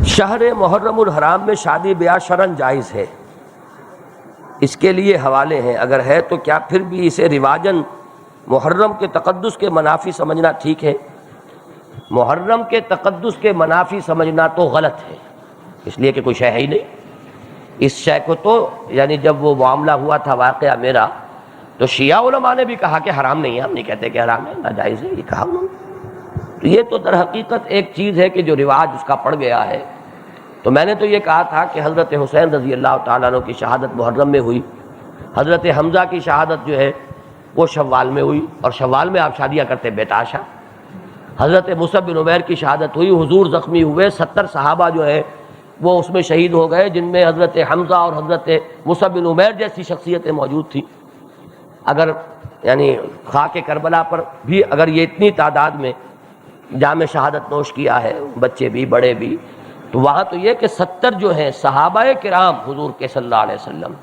شہر محرم الحرام میں شادی بیاہ شرعاً جائز ہے، اس کے لیے حوالے ہیں، اگر ہے تو کیا پھر بھی اسے رواجاً محرم کے تقدس کے منافی سمجھنا ٹھیک ہے؟ محرم کے تقدس کے منافی سمجھنا تو غلط ہے، اس لیے کہ کوئی شے ہے ہی نہیں۔ اس شے کو تو یعنی جب وہ معاملہ ہوا تھا واقعہ میرا، تو شیعہ علماء نے بھی کہا کہ حرام نہیں ہے، ہم نہیں کہتے کہ حرام ہے، ناجائز ہے، یہ کہا انہوں نے۔ تو یہ تو در حقیقت ایک چیز ہے کہ جو رواج اس کا پڑ گیا ہے۔ تو میں نے تو یہ کہا تھا کہ حضرت حسین رضی اللہ تعالیٰ عنہ کی شہادت محرم میں ہوئی، حضرت حمزہ کی شہادت جو ہے وہ شوال میں ہوئی، اور شوال میں آپ شادیاں کرتے بےتاشا۔ حضرت مصعب بن عمیر کی شہادت ہوئی، حضور زخمی ہوئے، 70 صحابہ جو ہے وہ اس میں شہید ہو گئے، جن میں حضرت حمزہ اور حضرت مصعب بن عمیر جیسی شخصیتیں موجود تھیں۔ اگر یعنی خاک کربلا پر بھی اگر یہ اتنی تعداد میں جام شہادت نوش کیا ہے، بچے بھی بڑے بھی، تو وہاں تو یہ کہ 70 جو ہیں صحابہ کرام حضور کے صلی اللہ علیہ وسلم۔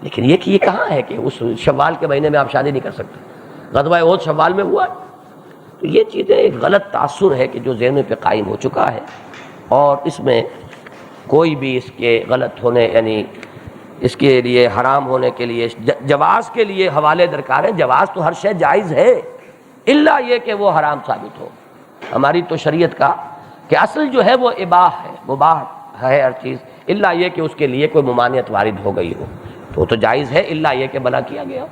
لیکن یہ کہ یہ کہاں ہے کہ اس شوال کے مہینے میں آپ شادی نہیں کر سکتے؟ غزوہ احد شوال میں ہوا ہے۔ تو یہ چیزیں ایک غلط تاثر ہے کہ جو ذہنوں پہ قائم ہو چکا ہے، اور اس میں کوئی بھی اس کے غلط ہونے یعنی اس کے لیے حرام ہونے کے لیے جواز کے لیے حوالے درکار ہیں۔ جواز تو ہر شے جائز ہے، الا یہ کہ وہ حرام ثابت ہو۔ ہماری تو شریعت کا کہ اصل جو ہے وہ اباح ہے، مباح ہے ہر چیز، الا یہ کہ اس کے لیے کوئی ممانعت وارد ہو گئی ہو، تو جائز ہے، الا یہ کہ منع کیا گیا ہو۔